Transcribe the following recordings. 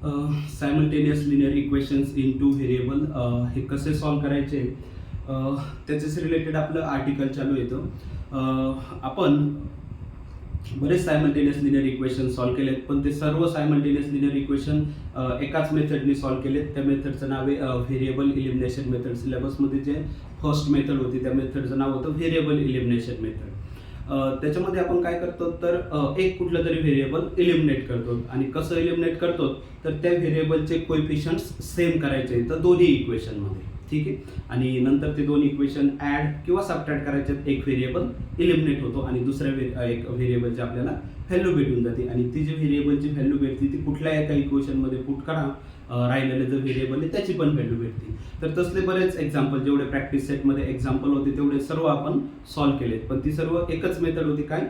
Simultaneous linear equations in two variable हे कसे solve करायचे त्याच्याशी रिलेटेड आपलं आर्टिकल चालू येतं. आपण बरेच सायमल्टेनियस लिनियर इक्वेशन सॉल्व केलेत, पण ते सर्व सायमल्टेनियस लिनियर इक्वेशन एकाच मेथडने सॉल्व केलेत. त्या मेथडचं नाव आहे व्हेरिएबल इलिमिनेशन मेथड. सिलेबसमध्ये जे फर्स्ट मेथड होती त्या मेथडचं नाव होतं व्हेरिएबल इलिमिनेशन मेथड. त्याच्यामध्ये आपण काय करतो तर एक कुठलं तरी व्हेरिएबल इलिमिनेट करतो. आणि कसं इलिमिनेट करतो तर त्या व्हेरिएबलचे कोएफिशियंट्स सेम करायचे तर दोन्ही इक्वेशनमध्ये, ठीक आहे. आणि नंतर ते दोन इक्वेशन ॲड किंवा सबट्रॅक्ट करायचे. एक व्हेरिएबल इलिमिनेट होतो आणि दुसऱ्या एक व्हेरिएबलची आपल्याला व्हॅल्यू भेटून जाते. आणि ती जी व्हेरिएबलची व्हॅल्यू भेटते ती कुठल्या एका इक्वेशनमध्ये पुट करा, राहिलेले जर व्हेरिएबल आहे त्याची पण व्हॅल्यू भेटते. तर तसले बरेच एक्झाम्पल, जेवढे प्रॅक्टिस सेटमध्ये एक्झाम्पल होते तेवढे सर्व आपण सॉल्व केलेत. पण ती सर्व एकच मेथड होती, काय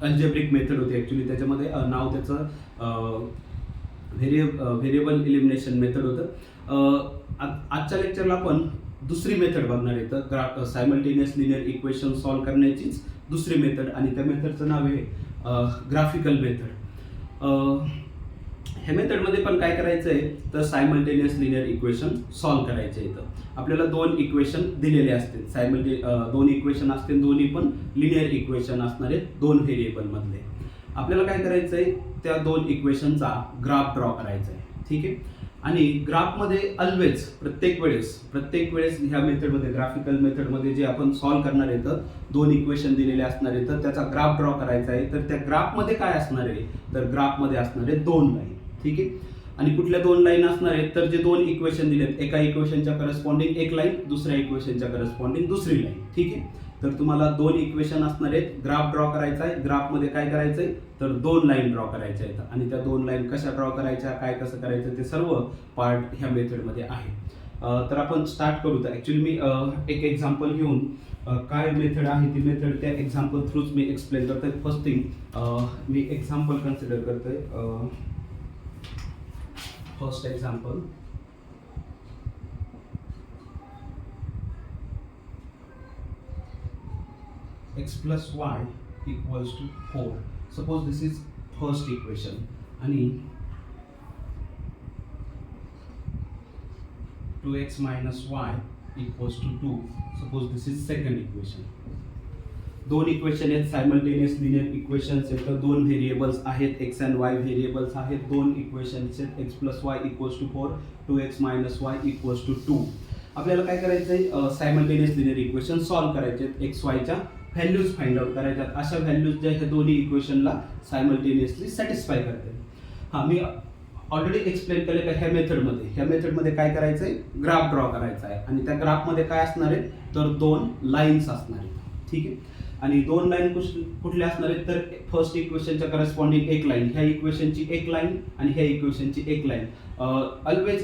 अल्जेब्रिक मेथड होती ॲक्च्युली. त्याच्यामध्ये नाव त्याचं व्हेरिएबल इलिमिनेशन मेथड होतं. आजच्या लेक्चरला आपण दुसरी मेथड बघणार आहे. तर सायमल्टेनियस लिनियर इक्वेशन सॉल्व करण्याचीच दुसरी मेथड, आणि त्या मेथडचं नाव आहे ग्राफिकल मेथड. ह्या मेथडमध्ये पण काय करायचं आहे तर सायमल्टेनियस लिनियर इक्वेशन सॉल्व करायचे आहे. आपल्याला दोन इक्वेशन दिलेले असतील, दोन इक्वेशन असतील, दोन्ही पण लिनियर इक्वेशन असणार आहेत दोन व्हेरिएबलमधले. आपल्याला काय करायचं आहे त्या दोन इक्वेशनचा ग्राफ ड्रॉ करायचा आहे, ठीक आहे. आणि ग्राफमध्ये ऑलवेज प्रत्येक वेळेस ह्या मेथडमध्ये, ग्राफिकल मेथडमध्ये जे आपण सॉल्व करणार आहे तर दोन इक्वेशन दिलेले असणार आहे तर त्याचा ग्राफ ड्रॉ करायचा आहे. तर त्या ग्राफमध्ये काय असणार आहे तर ग्राफमध्ये असणार आहे दोन लाईन, ठीक आहे. आणि कुठल्या दोन लाईन असणार आहेत तर जे दोन इक्वेशन दिलेत, एका इक्वेशनच्या करस्पॉन्डिंग एक लाईन, दुसऱ्या इक्वेशनच्या करस्पॉन्डिंग दुसरी लाईन, ठीक आहे. तर तुम्हाला दोन इक्वेशन असणार आहेत, ग्राफ ड्रॉ करायचा आहे. ग्राफमध्ये काय करायचं आहे तर दोन लाईन ड्रॉ करायच्या आहेत. आणि त्या दोन लाईन कशा ड्रॉ करायच्या, काय कसं करायचं ते सर्व पार्ट ह्या मेथडमध्ये आहे. तर आपण स्टार्ट करू. तर ॲक्च्युली मी एक एक्झाम्पल घेऊन काय मेथड आहे ती मेथड त्या एक्झाम्पल थ्रूच मी एक्सप्लेन करतोय. फर्स्ट थिंग मी एक्झाम्पल कन्सिडर करतोय. First example, x plus y equals to 4. Suppose this is first equation आणि 2x minus y equals to 2. Suppose this is second equation. दोन equation आहेत, simultaneous linear equations आहेत. तर दोन variables आहेत, x and y variables आहेत. दोन equations आहेत, x plus y equals to 4, 2x minus y equals to 2. आपल्याला काय करायचं आहे सायमल्टेनियस लिनियर इक्वेशन सॉल्व करायचे आहेत. एक्स वायच्या व्हॅल्यूज फाइंड आउट करायच्या. अशा व्हॅल्यूज ज्या ह्या दोन्ही इक्वेशनला सायमल्टेनियसली सॅटिस्फाय करते. मी ऑलरेडी एक्सप्लेन केलं का ह्या मेथडमध्ये काय करायचं आहे ग्राफ ड्रॉ करायचा आहे. आणि त्या ग्राफमध्ये काय असणार आहे तर दोन लाईन्स असणार आहेत, ठीक आहे. आणि दोन लाईन कुठल्या असणार आहेत तर फर्स्ट इक्वेशनच्या करस्पॉन्डिंग एक लाईन, ह्या इक्वेशनची एक लाईन आणि ह्या इक्वेशनची एक लाईन. ऑलवेज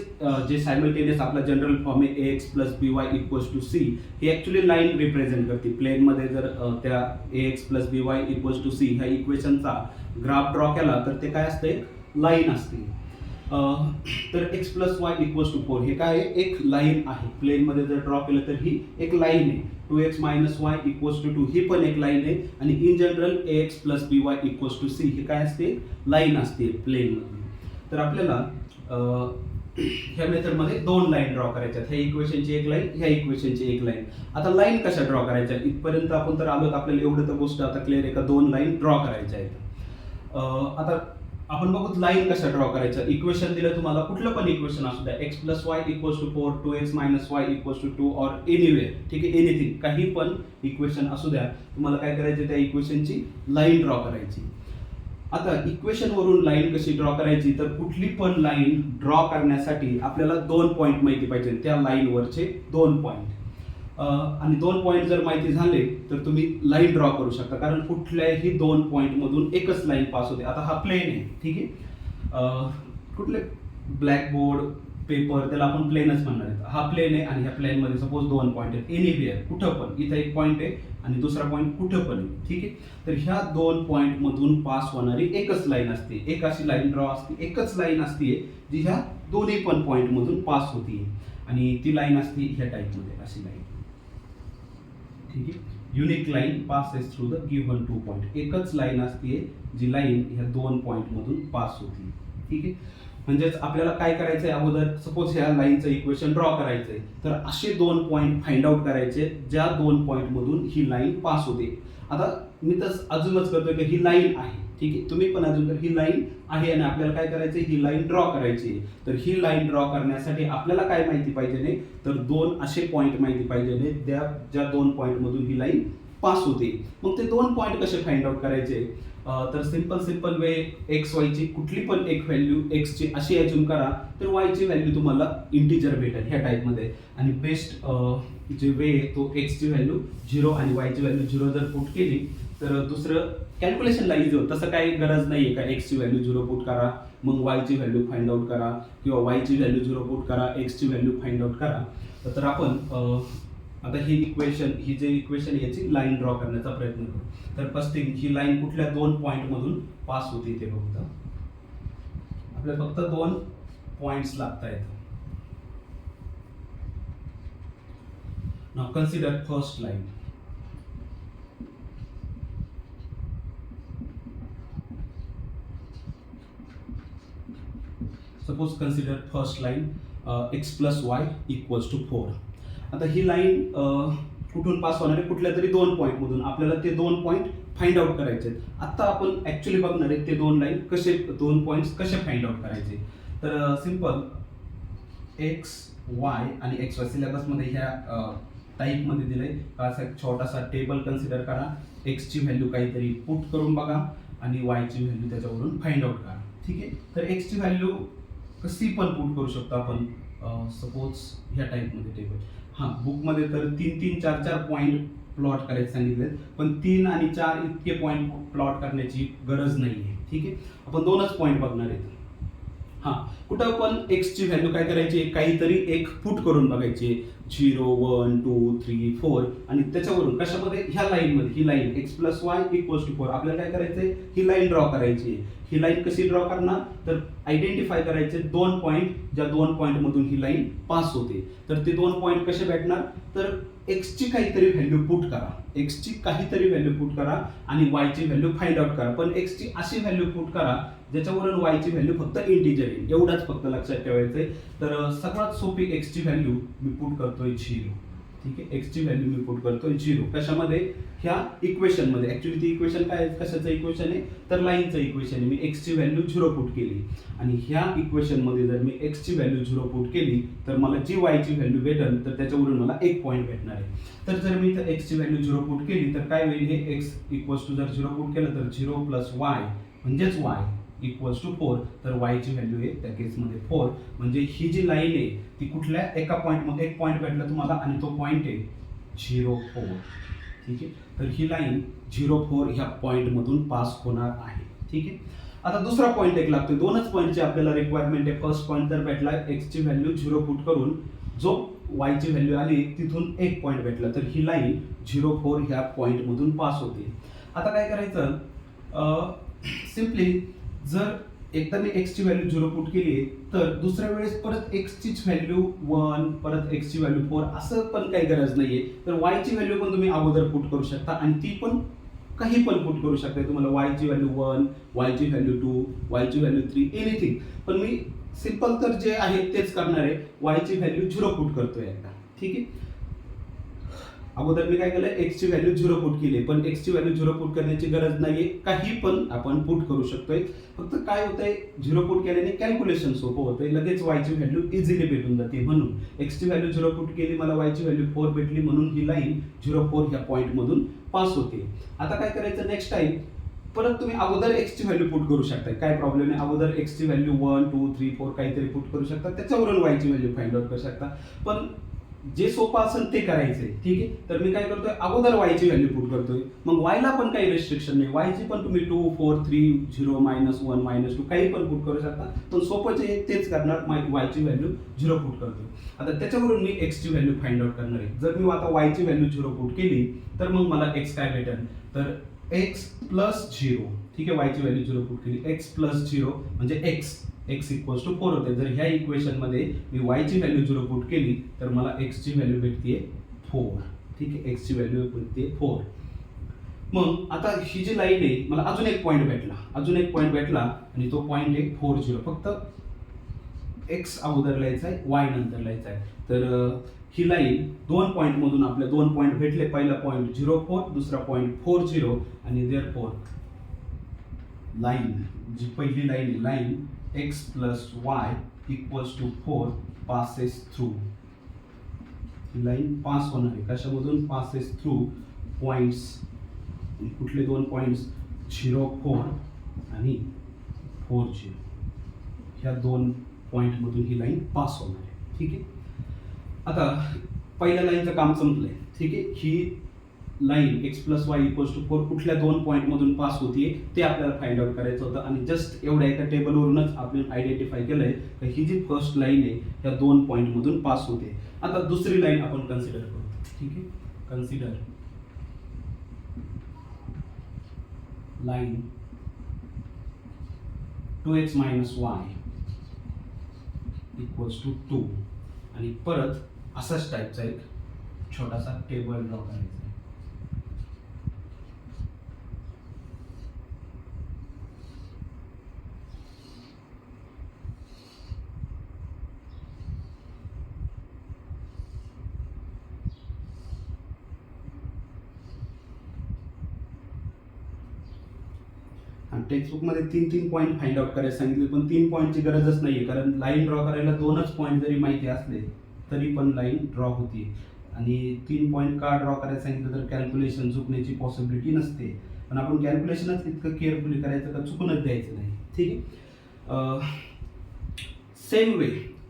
जे सायमल्टेनियस आपला जनरल फॉर्म आहे ax plus by equals to c, ही ॲक्च्युली लाईन रिप्रेझेंट करते. प्लेनमध्ये जर त्या ax plus by equals to c ह्या इक्वेशनचा ग्राफ ड्रॉ केला तर ते काय असते लाईन असते. तर x plus Y equals to 4 हे काय आहे एक लाईन आहे. प्लेनमध्ये जर ड्रॉ केलं तर ही एक लाईन आहे. 2x minus Y equals to 2 ही पण एक लाईन आहे. आणि in general ax plus by equals to c हे काय असते लाईन असते प्लेनमध्ये. तर आपल्याला ह्या मेथडमध्ये दोन लाईन ड्रॉ करायच्या, ह्या इक्वेशनची एक लाईन, ह्या इक्वेशनची एक लाईन. आता लाईन कशा ड्रॉ करायच्या इथपर्यंत आपण तर आलो. आपल्याला एवढं तर गोष्ट आता क्लिअर आहे का दोन लाईन ड्रॉ करायच्या आहेत. आता आपण बघू लाईन कशा ड्रॉ करायच्या. इक्वेशन दिलं तुम्हाला, कुठलं पण इक्वेशन असू द्या, x plus Y equals to 4, 2x minus Y equals to 2 और एनिवेअर, ठीक आहे, एनिथिंग, काही पण इक्वेशन असू द्या. तुम्हाला काय करायचं त्या इक्वेशनची लाईन ड्रॉ करायची. आता इक्वेशन वरून लाईन कशी ड्रॉ करायची तर कुठली पण लाईन ड्रॉ करण्यासाठी आपल्याला दोन पॉईंट माहिती पाहिजे, त्या लाईनवरचे दोन पॉईंट. आणि दोन पॉईंट जर माहिती झाले तर तुम्ही लाईन ड्रॉ करू शकता, कारण कुठल्याही दोन पॉईंट मधून एकच लाईन पास होते. आता हा प्लेन आहे, ठीक आहे, कुठले ब्लॅकबोर्ड पेपर त्याला आपण प्लेनच म्हणणार आहे. हा प्लेन आहे आणि ह्या प्लेनमध्ये सपोज दोन पॉईंट आहेत, एनिवेअर कुठं पण, इथं एक पॉईंट आहे आणि दुसरा पॉईंट कुठं पण आहे, ठीक आहे. तर ह्या दोन पॉईंट मधून पास होणारी एकच लाईन असते, एक अशी लाईन ड्रॉ असते, एकच लाईन असते जी ह्या दोन्ही पण पॉईंट मधून पास होती. आणि ती लाईन असते ह्या टाईपमध्ये अशी लाईन, ठीक आहे. Unique line passes through the given two point. एकच लाईन असते जी लाईन ह्या दोन पॉईंट मधून पास होती, ठीक आहे. म्हणजेच आपल्याला काय करायचंय, अगोदर सपोज ह्या लाईनचं इक्वेशन ड्रॉ करायचंय, तर असे 2 पॉईंट फाइंड आउट करायचे ज्या 2 पॉईंट मधून ही लाईन पास होते. आता मी तर अजूनच करतोय की ही लाईन आहे, ठीक आहे, तुम्ही पण अजून ही लाईन आहे आणि आपल्याला काय करायचंय, ही लाईन ड्रॉ करायची. तर ही लाईन ड्रॉ करण्यासाठी आपल्याला काय माहिती पाहिजे नाही, तर 2 असे पॉईंट माहिती पाहिजे नाही ज्या 2 पॉईंट मधून ही लाईन पास होते. मग ते 2 पॉईंट कसे फाइंड आउट करायचे, तर सिंपल वे एक्स वायची कुठली पण एक व्हॅल्यू एक्सची अशी अज्युम करा, तर वायची व्हॅल्यू तुम्हाला इंटिजर भेटेल ह्या टाईपमध्ये. आणि बेस्ट जे वे तो एक्सची व्हॅल्यू 0 आणि वायची व्हॅल्यू 0 जर पुट केली तर दुसरं कॅल्क्युलेशनला इझी होतं. तसं काही गरज नाही आहे का एक्सची व्हॅल्यू 0 पुट करा मग वायची व्हॅल्यू फाइंड आउट करा, किंवा वायची व्हॅल्यू 0 पुट करा एक्सची व्हॅल्यू फाइंड आउट करा. तर आपण आता ही जे इक्वेशन याची लाईन ड्रॉ करण्याचा प्रयत्न करू. तर फर्स्ट थिंग, ही लाईन कुठल्या 2 पॉईंट मधून पास होते ते बघता. आपल्याला फक्त 2 पॉइंट्स लागत आहेत. Now consider first line. Suppose consider first line x plus Y equals to 4. आता ही लाईन कुठून पास होणार आहे, कुठल्या तरी 2 पॉईंट मधून. आपल्याला ते 2 पॉईंट फाइंड आउट करायचे आहेत. आता आपण ऍक्च्युली बघणार आहे ते 2 पॉईंट्स कसे फाइंड आउट करायचे. तर सिंपल एक्स वाय आणि एक्स वाय सिलेबसमध्ये ह्या टाईपमध्ये दिलंय. असा एक छोटासा टेबल कन्सिडर करा, एक्सची व्हॅल्यू काहीतरी पुट करून बघा आणि वायची व्हॅल्यू त्याच्यावरून फाइंड आउट करा. ठीक आहे, तर एक्सची व्हॅल्यू कशी पण पुट करू शकतो आपण. सपोज ह्या टाईपमध्ये टेबल, हां बुकमध्ये तर 3-3, 4-4 पॉईंट प्लॉट करायचे सांगितले, पण 3 आणि 4 इतके पॉईंट प्लॉट करण्याची गरज नाही आहे. ठीक आहे, आपण 2च पॉईंट बघणार आहेत. हां, कुठं पण एक्सची व्हॅल्यू काय करायची, काहीतरी एक पुट करून बघायची, 0, 1, 2, 3, 4 आणि त्याच्यावरून कशामध्ये, ह्या लाईनमध्ये. ही line x plus Y equals to 4 आपल्याला काय करायचंय, ही लाईन ड्रॉ करायची. ही लाईन कशी ड्रॉ करणार, तर आयडेंटिफाय करायचे 2 पॉईंट, ज्या 2 पॉईंट मधून ही लाईन पास होते. तर ते 2 पॉईंट कसे भेटणार, तर एक्सची काहीतरी व्हॅल्यू पुट करा, एक्सची काहीतरी व्हॅल्यू पुट करा आणि वायची व्हॅल्यू फाइंड आउट करा. पण एक्सची अशी व्हॅल्यू पुट करा ज्याच्यावरून वायची व्हॅल्यू फक्त इंटिजर येईल, एवढाच फक्त लक्षात ठेवायचंय. तर सगळ्यात सोपी एक्सची व्हॅल्यू मी पुट करतोय 0. ठीक आहे, एक्सची व्हॅल्यू मी पुट करतोय 0. कशामध्ये, ह्या इक्वेशन मध्ये. ऍक्च्युली ती इक्वेशन काय आहे, कशाचं इक्वेशन आहे, तर लाईनचं इक्वेशन आहे. मी एक्सची व्हॅल्यू 0 पुट केली आणि ह्या इक्वेशन मध्ये जर मी एक्सची व्हॅल्यू 0 पुट केली तर मला जी वायची व्हॅल्यू भेटेल तर त्याच्यावरून मला 1 पॉईंट भेटणार आहे. तर जर मी इथं एक्सची व्हॅल्यू 0 पुट केली तर काय होईल, हे एक्स इक्वल्स टू जर 0 पुट केलं तर 0 प्लस वाय म्हणजेच वाय इक्वल्स टू 4. तर वायची व्हॅल्यू आहे त्या केसमध्ये 4. म्हणजे ही जी लाईन आहे ती कुठल्या एका पॉईंटमध्ये, 1 पॉईंट भेटला तुम्हाला आणि तो पॉईंट आहे 0, 4. ठीक आहे, तर ही लाईन 0, 4 ह्या पॉईंटमधून पास होणार आहे. ठीक आहे, आता दुसरा पॉईंट एक लागतोय. 2च पॉईंटची आपल्याला रिक्वायरमेंट आहे. फर्स्ट पॉईंट तर भेटला एक्सची व्हॅल्यू 0 पुट करून, जो वायची व्हॅल्यू आली तिथून 1 पॉईंट भेटला. तर ही लाईन 0, 4 ह्या पॉईंटमधून पास होते. आता काय करायचं, सिम्पली जर एकदा मी एक्सची व्हॅल्यू 0 पुट केली तर दुसऱ्या वेळेस परत एक्सचीच व्हॅल्यू 1, परत एक्सची व्हॅल्यू 4 असं पण काही गरज नाहीये. तर वायची व्हॅल्यू पण तुम्ही अगोदर पुट करू शकता आणि ती पण काही पण पुट करू शकता. तुम्हाला वायची व्हॅल्यू 1, वायची व्हॅल्यू 2, वायची व्हॅल्यू 3, एनिथिंग. पण मी सिंपल तर जे आहे तेच करणार आहे, वायची व्हॅल्यू 0 पुट करतोय एकदा. ठीक आहे, अगोदर मी काय केलं, एक्सची व्हॅल्यू 0 पुट केली, पण एक्सची व्हॅल्यू 0 पुट करण्याची गरज नाहीये, काही पण आपण पुट करू शकतोय. फक्त काय होतंय, 0 पुट केल्याने कॅल्क्युलेशन सोपं होतंय, लगेच वायची व्हॅल्यू इझिली भेटून जाते. म्हणून एक्सची व्हॅल्यू 0 पुट केली, मला वायची व्हॅल्यू 4 भेटली, म्हणून ही लाईन 0, 4 ह्या पॉईंट मधून पास होते. आता काय करायचं, नेक्स्ट टाइम परत तुम्ही अगोदर एक्सची व्हॅल्यू पुट करू शकता, काय प्रॉब्लेम नाही. अगोदर एक्सची व्हॅल्यू 1, 2, 3, 4 काहीतरी पुट करू शकता, त्याच्यावरून वायची व्हॅल्यू फाइंड आउट करू शकता. पण जे सोपं असेल ते करायचंय. ठीक आहे, तर मी काय करतोय, अगोदर वायची व्हॅल्यू पुट करतोय. मग वायला पण काही रेस्ट्रिक्शन नाही, वायची पण तुम्ही 2, 4, 3, 0, -1, -2 काही पण पुट करू शकता. पण सोपं जे तेच करणार, वायची व्हॅल्यू 0 पुट करतोय. आता त्याच्यावरून मी एक्सची व्हॅल्यू फाइंड आउट करणार आहे. जर मी आता वायची व्हॅल्यू 0 पुट केली तर मग मला एक्स काय भेटेल, तर एक्स प्लस 0. ठीक आहे, वायची व्हॅल्यू 0 पुट केली, एक्स प्लस 0 म्हणजे एक्स इक्वल्स टू 4 होते. जर ह्या इक्वेशन मध्ये मी वायची व्हॅल्यू 0 पुट केली तर मला एक्सची व्हॅल्यू भेटते 4. ठीक आहे, एक्सची व्हॅल्यू भेटते 4. मग आता ही जी लाईन आहे, मला अजून एक पॉईंट भेटला आणि तो पॉईंट आहे 4, 0. फक्त एक्स अगोदर लिहायचा आहे, वाय नंतर लिहायचा आहे. तर ही लाईन 2 पॉईंटमधून आपल्या 2 पॉईंट भेटले. पहिला पॉईंट 0,4, दुसरा पॉईंट 4,0 आणि देअरफॉर लाईन जी पहिली लाईन आहे, line x plus Y equals to 4 passes through. ही लाईन पास होणार आहे कशामधून? Passes through points. कुठले दोन पॉईंट्स? 0,4 आणि 4,0. ह्या दोन पॉईंटमधून ही लाईन पास होणार आहे. ठीक आहे. आता पहिल्या लाईनचं काम संपलंय. ठीक आहे. ही line x plus Y equals to 4 कुठल्या दोन पॉईंटमधून पास होतीये ते आपल्याला फाइंड आउट करायचं होतं. आणि जस्ट एवढ्या एका टेबलवरूनच आपण आयडेंटिफाय केलंय की ही जी फर्स्ट लाईन आहे ह्या 2 पॉईंटमधून पास होते. आता दुसरी लाईन आपण कन्सिडर करू. ठीक आहे. Consider line 2x minus Y equals to 2 आणि परत असाच टाईपचा एक छोटासा टेबल ड्रॉ करायचा आहे. टेक्स्टबुकमध्ये 3 पॉईंट फाइंड आउट करायला सांगितले, पण 3 पॉईंटची गरजच नाहीये, कारण लाईन ड्रॉ करायला 2च पॉईंट जरी माहिती असले तरी पण लाईन ड्रॉ होती. आणि 3 पॉईंट का ड्रॉ करायला सांगितलं तर कॅल्क्युलेशन चुकण्याची पॉसिबिलिटी नसते. पण आपण कॅल्क्युलेशनच इतकं केअरफुली करायचं का चुकूनच द्यायचं नाही. ठीक आहे. Same way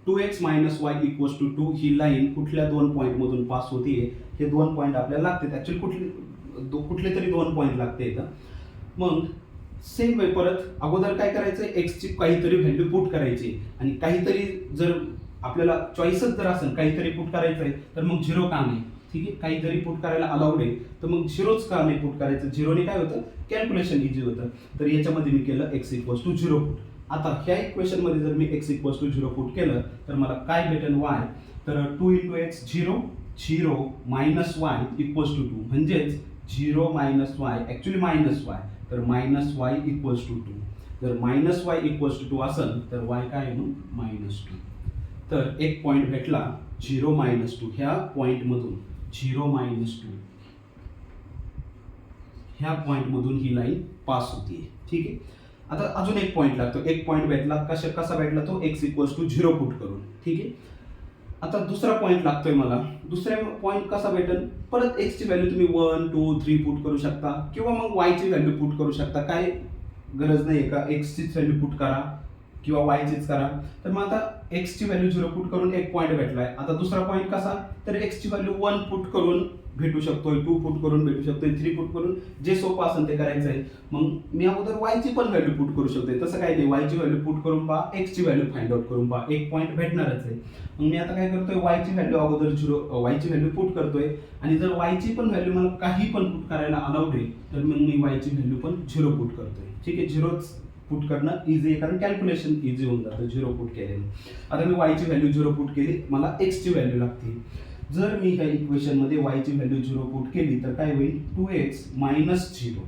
2x minus Y equals to 2 ही लाईन कुठल्या 2 पॉईंटमधून पास होतीये? हे 2 पॉईंट आपल्याला लागतात. ॲक्च्युली कुठले तरी 2 पॉईंट लागते इथं. मग सेम वे परत अगोदर काय करायचं? एक्सची काहीतरी व्हॅल्यू पुट करायची आणि काहीतरी जर आपल्याला चॉईसच जर असेल काहीतरी पुट करायचं आहे तर मग 0 का नाही? ठीक आहे. काहीतरी पुट करायला अलाउड आहे तर मग 0च का नाही पुट करायचं? 0ने काय होतं? कॅल्क्युलेशन इझी होतं. तर याच्यामध्ये मी केलं x इक्वल्स टू 0 पुट. आता ह्या इक्वेशनमध्ये जर मी x इक्वल्स टू 0 पुट केलं तर मला काय भेटेल? y. तर 2 × x 0, 0 minus Y equals to 2 म्हणजेच 0 minus y actually minus y. तर मायनस वाय इक्वल्स टू 2. जर मायनस वाय इक्वल्स टू 2 असेल तर वाय काय आहे? मग -2. तर एक पॉईंट भेटला 0 -2. ह्या पॉईंटमधून 0 -2 ह्या पॉईंटमधून ही लाईन पास होतीये. ठीक आहे. आता अजून एक पॉईंट लागतो. एक पॉईंट भेटला कसा भेटला तो? x इक्वल्स टू 0 पुट करून. ठीक आहे. आता दुसरा पॉईंट लागतोय मला. दुसरा पॉईंट कसा भेटेल? परत x ची व्हॅल्यू तुम्ही 1, 2, 3 पुट करू शकता किंवा मग y ची व्हॅल्यू पुट करू शकता. काय गरज नाही का x चीच व्हॅल्यू पुट करा किंवा y चीच करा. तर मग आता x ची व्हॅल्यू 0 पुट करून एक पॉईंट भेटलाय. आता दुसरा पॉईंट कसा? तर x ची व्हॅल्यू 1 पुट करून भेटू शकतोय, 2 पुट करून भेटू शकतोय, 3 पुट करून जे सोपं असेल ते करायचं आहे. मग मी अगोदर y ची पण व्हॅल्यू पुट करू शकतोय. तसं काही नाही. y ची व्हॅल्यू पुट करून पहा, x ची व्हॅल्यू फाइंड आउट करून पहा. एक पॉईंट भेटणारच आहे. मग मी आता काय करतोय? y ची व्हॅल्यू अगोदर y ची व्हॅल्यू पुट करतोय आणि जर y ची पण व्हॅल्यू मला काही पण पुट करायला अलाउड आहे तर मग मी y ची व्हॅल्यू पण 0 पुट करतोय. ठीक आहे. 0च पुट करणं इझी आहे कारण कॅल्क्युलेशन इझी होऊन जातं 0 पुट केल्याने. आता मी y ची व्हॅल्यू 0 पुट केली, मला x ची व्हॅल्यू लागते. जर मी ह्या इक्वेशनमध्ये y ची व्हॅल्यू 0 पुट केली तर काय होईल? 2x minus 0.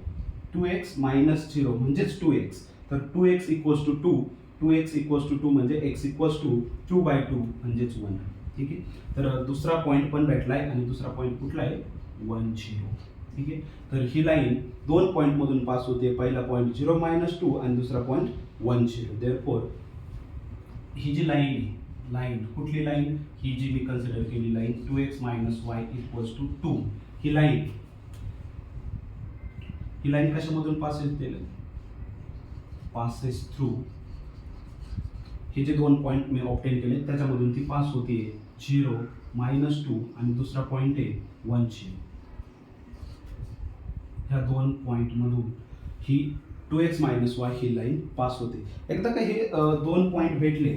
2x मायनस 0 म्हणजेच 2x. तर 2x equals to 2. 2x equals to 2 म्हणजे x इक्वल्स टू 2/2 म्हणजेच 1. ठीक आहे. तर दुसरा पॉईंट पण भेटलाय आणि दुसरा पॉईंट कुठला आहे? 1, 0. ठीक आहे. तर ही लाईन 2 पॉईंटमधून पास होते. पहिला पॉईंट 0 -2 आणि दुसरा पॉईंट 1, 0. देअरफॉर ही जी लाईन आहे, लाईन कुठली लाईन? ही जी मी कन्सिडर केली line 2x minus Y equals to 2. ही लाईन कशामधून पासेस केलं? Passes through. हे जे 2 पॉईंट मी ऑब्टेन केले त्याच्यामधून ती पास होते. 0 -2 आणि दुसरा पॉईंट आहे 1, 0. ह्या 2 पॉईंटमधून ही 2x मायनस वाय ही लाईन पास होते. एकदा का हे 2 पॉईंट भेटले,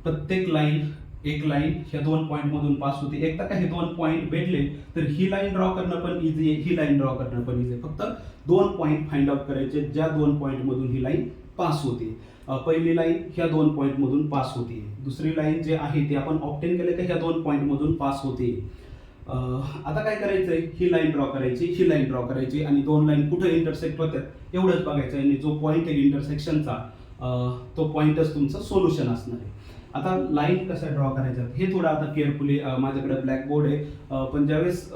प्रत्येक लाईन एक लाईन ह्या 2 पॉईंटमधून पास होते. एकदा का हे 2 पॉईंट भेटले तर ही लाईन ड्रॉ करणं पण इझी आहे, ही लाईन ड्रॉ करणं पण इझी आहे. फक्त 2 पॉईंट फाइंड आउट करायचे ज्या 2 पॉईंटमधून ही लाईन पास होते. पहिली लाईन ह्या 2 पॉईंटमधून पास होते. दुसरी लाईन जे आहे ते आपण ऑब्टेन केले की ह्या 2 पॉईंटमधून पास होते. आता काय करायचंय? ही लाईन ड्रॉ करायची, ही लाईन ड्रॉ करायची आणि 2 लाईन कुठे इंटरसेक्ट होतात एवढंच बघायचं. आणि जो पॉईंट आहे इंटरसेक्शनचा तो पॉईंटच तुमचं सोल्युशन असणार आहे. आता लाईन कशा ड्रॉ करायच्या हे थोडं आता केअरफुली, माझ्याकडे ब्लॅकबोर्ड आहे, पण ज्यावेळेस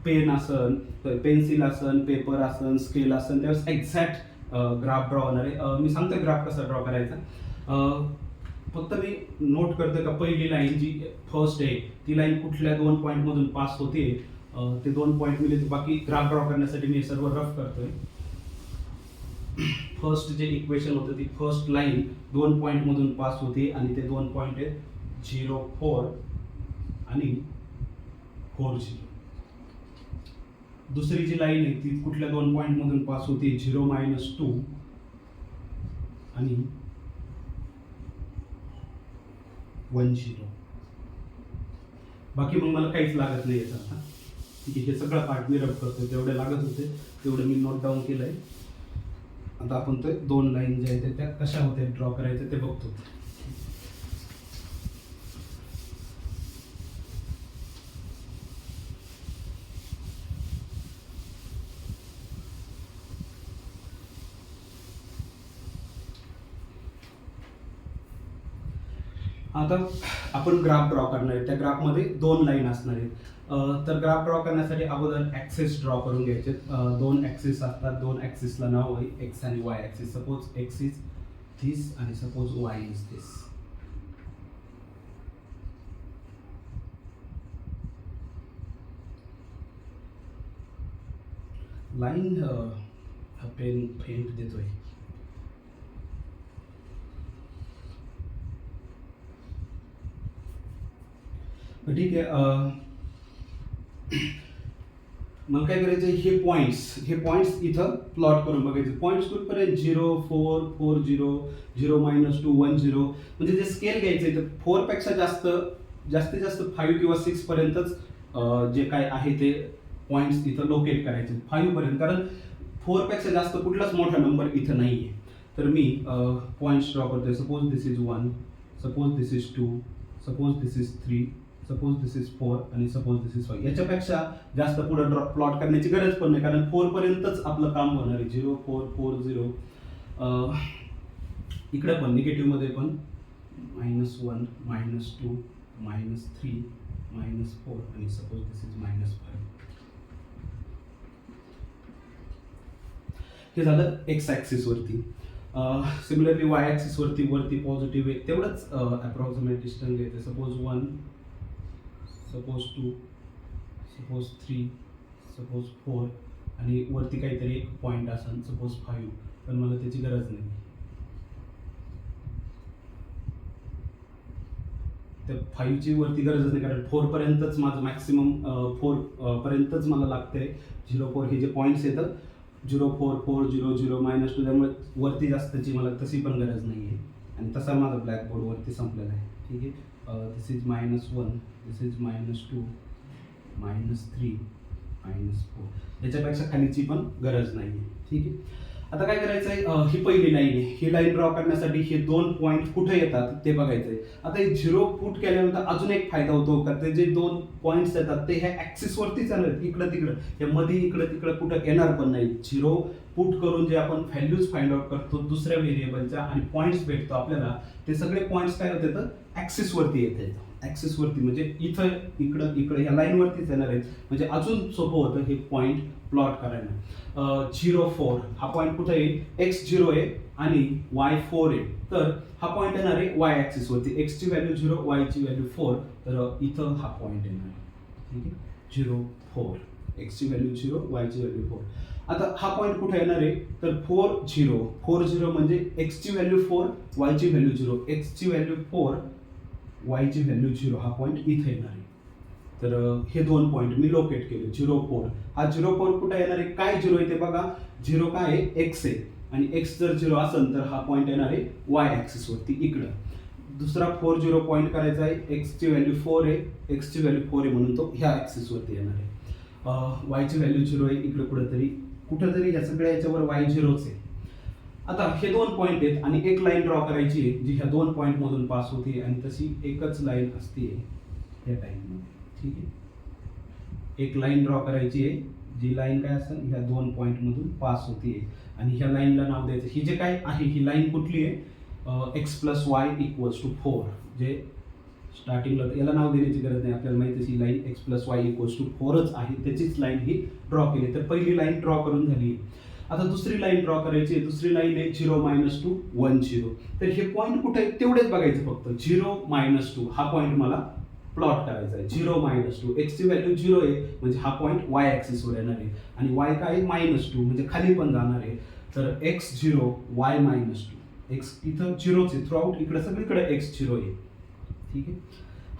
पेन असन, पेन्सिल असन, पेपर असन, स्केल असन, त्यावेळेस एक्झॅक्ट ग्राफ ड्रॉ होणार आहे. मी सांगतो ग्राफ कसा ड्रॉ करायचा. फक्त मी नोट करतोय का पहिली लाईन जी फर्स्ट आहे ती लाईन कुठल्या 2 पॉईंटमधून पास होते, ते 2 पॉईंट मिळते. बाकी ग्राफ ड्रॉ करण्यासाठी मी सर्व रफ करतोय. फर्स्ट जे इक्वेशन होतं ती फर्स्ट लाईन 2 पॉईंटमधून पास होते आणि ते 2 पॉईंट आहेत 0, 4 आणि 4, 0. दुसरी जी लाईन आहे ती कुठल्या 2 पॉईंटमधून पास होते, 0, -2 आणि 1, 0. बाकी मग मला काहीच लागत नाही याचा आता. ठीक आहे, हे सगळं पार्ट मी रफ करतोय. तेवढे लागत होते तेवढे मी नोट डाऊन केलंय. आता आपण ते 2 लाईन जे आहेत त्या कशा होत्या ड्रॉ करायचे ते बघतो. आता आपण ग्राफ ड्रॉ करणार आहे. त्या ग्राफमध्ये 2 लाईन असणार आहेत. तर ग्राफ ड्रॉ करण्यासाठी अगोदर ॲक्सिस ड्रॉ करून घ्यायचे. 2 ॲक्सिस असतात. 2 ॲक्सिसला नाव आहे एक्स आणि Y axis. Suppose X is this आणि suppose Y is this. Line pen फेंट देतोय. ठीक आहे. मग काय करायचं, हे पॉइंट्स इथं प्लॉट करून बघायचे. पॉइंट्स कुठपर्यंत 0, 4, 4, 0, 0, -2, 1, 0. म्हणजे जे स्केल घ्यायचं तर 4 पेक्षा जास्तीत जास्त 5 किंवा 6 पर्यंतच जे काय आहे ते पॉइंट्स इथं लोकेट करायचे. 5 पर्यंत, कारण 4 पेक्षा जास्त कुठलाच मोठा नंबर इथं नाहीये. तर मी पॉइंट्स ड्रॉ करतोय. Suppose this is 1, suppose this is 2, suppose this is 3, suppose this is 4 आणि सपोज दिस इज 5. याच्यापेक्षा जास्त पुढे प्लॉट करण्याची गरज पण नाही, कारण 4 पर्यंतच आपलं काम होणार आहे. 0, 4, 4, 0. इकडे पण निगेटिव्ह मध्ये पण -1, -2, -3, -4 आणि सपोज दिस इज -5. हे झालं एक्स ॲक्सिस वरती. सिमिलरली वाय ॲक्सिस वरती पॉझिटिव्ह आहे तेवढंच अप्रॉक्सिमेट डिस्टन्स घ्यायचं. सपोज 1, सपोज 2, सपोज 3, सपोज 4 आणि वरती काहीतरी एक पॉईंट असेल सपोज 5, पण मला त्याची गरज नाही. त्या 5ची वरती गरजच नाही, कारण 4 पर्यंतच माझं मॅक्सिमम 4 पर्यंतच मला लागतंय. 0, 4 हे जे पॉईंट्स येतं 0, 4, 4, 0, 0, -2, त्यामुळे वरती जास्तची मला तशी पण गरज नाही आहे. आणि तसा माझा ब्लॅकबोर्ड वरती संपलेला आहे. ठीक आहे. This is -1, this is -2, -3, -4. याच्यापेक्षा खालीची पण गरज नाही आहे. ठीक आहे. आता काय करायचं आहे, ही पहिली लाईन आहे. ही लाईन ड्रॉ करण्यासाठी हे 2 पॉईंट कुठे येतात ते बघायचं आहे. आता हे 0 पुट केल्यानंतर अजून एक फायदा होतो का, ते जे 2 पॉईंट्स येतात ते ह्या ॲक्सिस वरतीच येणार, इकडं तिकडं, हे मध्ये इकडं तिकडं कुठं येणार पण नाही. 0 पुट करून जे आपण व्हॅल्यूज फाइंड आउट करतो दुसऱ्या व्हेरिएबलच्या आणि पॉईंट्स भेटतो आपल्याला, ते सगळे पॉईंट्स काय होत येतं, ॲक्सिस वरती येत. ॲक्सिस वरती म्हणजे इथं इकडं ह्या लाईन वरतीच येणार आहेत. म्हणजे अजून सोपं होतं हे पॉईंट प्लॉट करायला. 0, 4 हा पॉईंट कुठे आहे, x0 आहे आणि y4 आहे. तर हा पॉईंट येणार आहे y ॲक्सिस वरती. x ची व्हॅल्यू 0, y ची व्हॅल्यू 4. तर इथं हा पॉईंट येणार आहे. ठीक आहे. 0, 4, x ची व्हॅल्यू 0, y ची व्हॅल्यू 4. आता हा पॉईंट कुठे येणार आहे, तर 4, 0, 4, 0 म्हणजे x ची व्हॅल्यू 4, y ची व्हॅल्यू 0, x ची व्हॅल्यू 4, y ची व्हॅल्यू 0. हा पॉईंट इथे येणार आहे. तर हे 2 पॉईंट मी लोकेट केले. 0, 4 हा 0, 4 कुठे येणार आहे, काय 0 आहे ते बघा. 0 काय आहे, x आहे आणि x जर 0 असेल तर हा पॉईंट येणार आहे y ॲक्सिस वरती इकडं. दुसरा 4, 0 पॉईंट करायचा आहे. x ची व्हॅल्यू 4 आहे, x ची व्हॅल्यू 4 आहे म्हणून तो ह्या ॲक्सिस वरती येणार आहे. y ची व्हॅल्यू 0 आहे इकडे कुठेतरी या सगळ्या याच्यावर y 0च आहे. आता हे 2 पॉईंट आहेत आणि एक लाईन ड्रॉ करायची आहे जी ह्या 2 पॉईंट मधून पास होते आणि तशी एकच लाईन असते या टाइममध्ये. ठीक आहे. एक लाईन ड्रॉ करायची आहे जी लाईन काय असेल ह्या 2 पॉईंट मधून पास होते आणि ह्या लाईनला नाव द्यायचं. ही जे काय आहे ही लाईन कुठली आहे, x plus Y equals to 4. जे स्टार्टिंगला याला नाव देण्याची गरज नाही, आपल्याला माहिती आहे ही line x plus Y equals to 4च आहे, त्याचीच लाईन ही ड्रॉ केली. तर पहिली लाईन ड्रॉ करून झाली. आता दुसरी लाईन ड्रॉ करायची आहे. दुसरी लाईन आहे 0 - 2 1 0. तर हे पॉईंट कुठे आहे तेवढेच बघायचं फक्त. 0 - 2 हा पॉईंट मला प्लॉट करायचा आहे. 0 - 2 एक्स ची व्हॅल्यू 0 आहे म्हणजे हा पॉईंट वाय ऍक्सिसवर येणार आहे आणि वाय काय आहे -2 म्हणजे खाली पण जाणार आहे. तर x0 y -2 x इथं 0च आहे थ्रूआउट, इकडे सगळीकडे x0 आहे. ठीक आहे.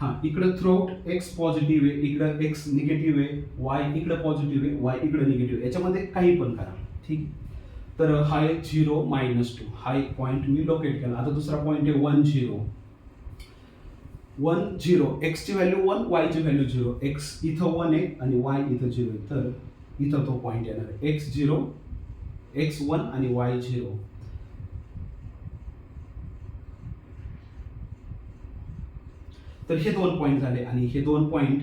हां, इकडे थ्रूआउट x पॉझिटिव्ह आहे, इकडे x निगेटिव्ह आहे, y इकडे पॉझिटिव्ह आहे, y इकडे निगेटिव्ह आहे. याच्यामध्ये काही पण करा. ठीक. तर हा आहे 0 - 2 हा एक पॉईंट मी लोकेट केला. आता दुसरा पॉईंट आहे 1 0 1 0 x ची व्हॅल्यू 1 y ची व्हॅल्यू 0. x इथं 1 आहे आणि y इथं 0 आहे. तर इथं तो पॉईंट येणार आहे x0 x1 आणि y0. तर हे 2 पॉईंट झाले आणि हे 2 पॉईंट